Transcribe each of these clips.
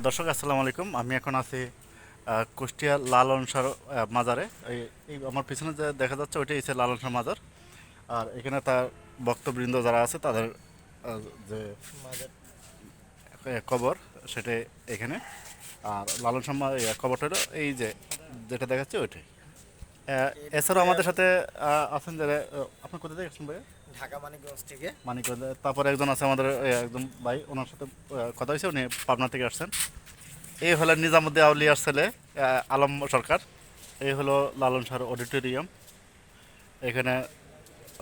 দর্শক আসসালামু আলাইকুম। আমি এখন আছি কুষ্টিয়া লালন শাহ মাজারে। এই এই আমার পিছনে যে দেখা যাচ্ছে ওইটাই হচ্ছে লালন শাহ মাজার। আর এখানে তার ভক্তবৃন্দ যারা আছে তাদের যে কবর সেটাই এখানে। আর লালন শাহ কবরটা হলো এই যে যেটা দেখাচ্ছে ওইটাই। এছাড়াও আমাদের সাথে আছেন যারা আপনি কোথা থেকে আসছেন ভাই? ঢাকা মানিকগঞ্জ থেকে। মানিকগঞ্জ। তারপরে একজন আছে আমাদের একজন ভাই, ওনার সাথে কথা হয়েছে, উনি পাবনা থেকে আসছেন। এই হলো নিজামুদ্দিন আউলিয়ার ছেলে আলম সরকার। এই হলো লালন শাহর অডিটোরিয়াম। এখানে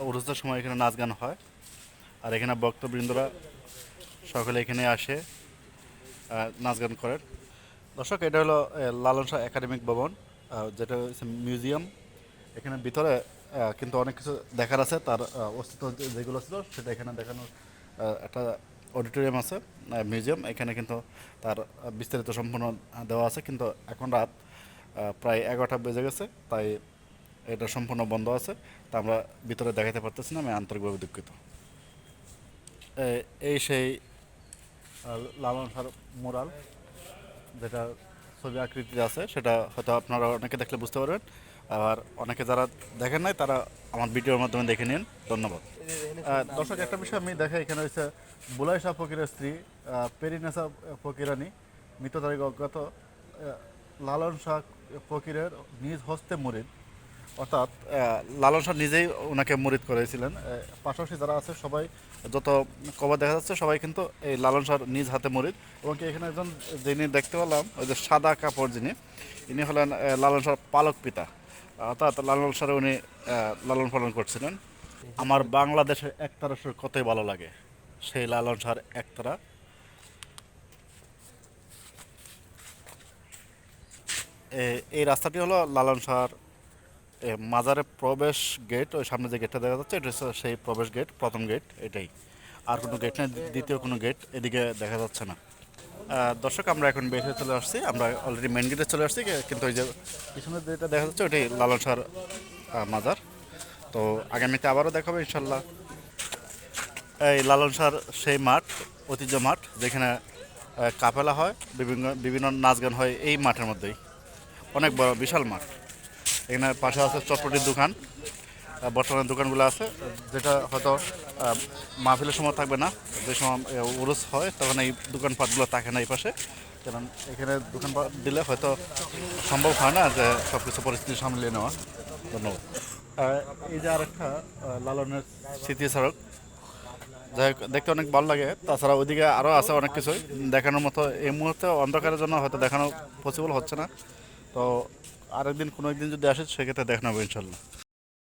উরুসের সময় এখানে নাচ গান হয়। আর এখানে ভক্তবৃন্দরা সকলে এখানে আসে নাচ গান করেন। দর্শক, এটা হলো লালন শাহ একাডেমিক ভবন, যেটা হচ্ছে মিউজিয়াম। এখানে ভিতরে কিন্তু অনেক কিছু দেখার আছে। তার অস্তিত্ব যেগুলো ছিল সেটা এখানে দেখানোর একটা অডিটোরিয়াম আছে, মিউজিয়াম। এখানে কিন্তু তার বিস্তারিত সম্পূর্ণ দেওয়া আছে, কিন্তু এখন রাত প্রায় 11টা বেজে গেছে, তাই এটা সম্পূর্ণ বন্ধ আছে। তা আমরা ভিতরে দেখাতে পারতেছি না, আমি আন্তরিকভাবে দুঃখিত। এই সেই লালন শাহর মোরাল, যেটা ছবি আকৃতিতে আছে, সেটা হয়তো আপনারা অনেকে দেখলে বুঝতে পারবেন। আর অনেকে যারা দেখেন নাই তারা আমার ভিডিওর মাধ্যমে দেখে নিন। ধন্যবাদ। দর্শক, একটা বিষয় আমি দেখে এখানে হচ্ছে বুলাই শাহ ফকিরের স্ত্রী পেরিনেসা ফকিরানী মৃত তারিখ অজ্ঞাত। লালন শাহ ফকিরের নিজ হস্তে মুরিদ, অর্থাৎ লালন শাহ নিজেই ওনাকে মুরিদ করেছিলেন। পাশাপাশি যারা আছে সবাই, যত কবর দেখা যাচ্ছে সবাই কিন্তু এই লালন শাহর নিজ হাতে মুরিদ। এবং কি এখানে একজন যিনি দেখতে পেলাম, ওই যে সাদা কাপড় যিনি, ইনি হলেন লালন শাহর পালক পিতা, অর্থাৎ লালন শাহ উনি লালন পালন করছিলেন। আমার বাংলাদেশের একতারা সুর কতই ভালো লাগে, সেই লালন শাহর একতারা। এই রাস্তাটি হলো লালন শাহর মাজারের প্রবেশ গেট। ওই সামনে যে গেটটা দেখা যাচ্ছে এটা হচ্ছে সেই প্রবেশ গেট, প্রথম গেট এটাই। আর কোনো গেট নেই, দ্বিতীয় কোনো গেট এদিকে দেখা যাচ্ছে না। দর্শক, আমরা এখন বের হয়ে চলে আসছি, আমরা অলরেডি মেন গেটে চলে আসছি, কিন্তু ওই যে পিছনে যেটা দেখা যাচ্ছে ওইটাই লালন শাহর মাজার। তো আগামীতে আবারও দেখাবো ইনশাল্লাহ। এই লালন শাহর সেই মাঠ, ঐতিহ্য মাঠ, যেখানে কাফেলা হয়, বিভিন্ন বিভিন্ন নাচ গান হয় এই মাঠের মধ্যেই। অনেক বড় বিশাল মাঠ। এখানে পাশে আছে চটপটির দোকান, বর্তমানে দোকানগুলো আছে, যেটা হয়তো মাহফিলের সময় থাকবে না। যে সময় উরুস হয় তখন এই দোকানপাটগুলো থাকে না এই পাশে, কারণ এখানে দোকানপাট দিলে হয়তো সম্ভব হয় না যে সব কিছু পরিস্থিতি সামলিয়ে নেওয়া। ধন্যবাদ। এই যে আরেকটা লালনের স্মৃতি সড়ক, যাই হোক, দেখতে অনেক ভালো লাগে। তাছাড়া ওইদিকে আরও আছে অনেক কিছুই দেখানোর মতো। এই মুহূর্তে অন্ধকারের জন্য হয়তো দেখানো পসিবল হচ্ছে না। তো আরেকদিন কোনো একদিন যদি আসে সেক্ষেত্রে দেখানো হবে ইনশাল্লাহ।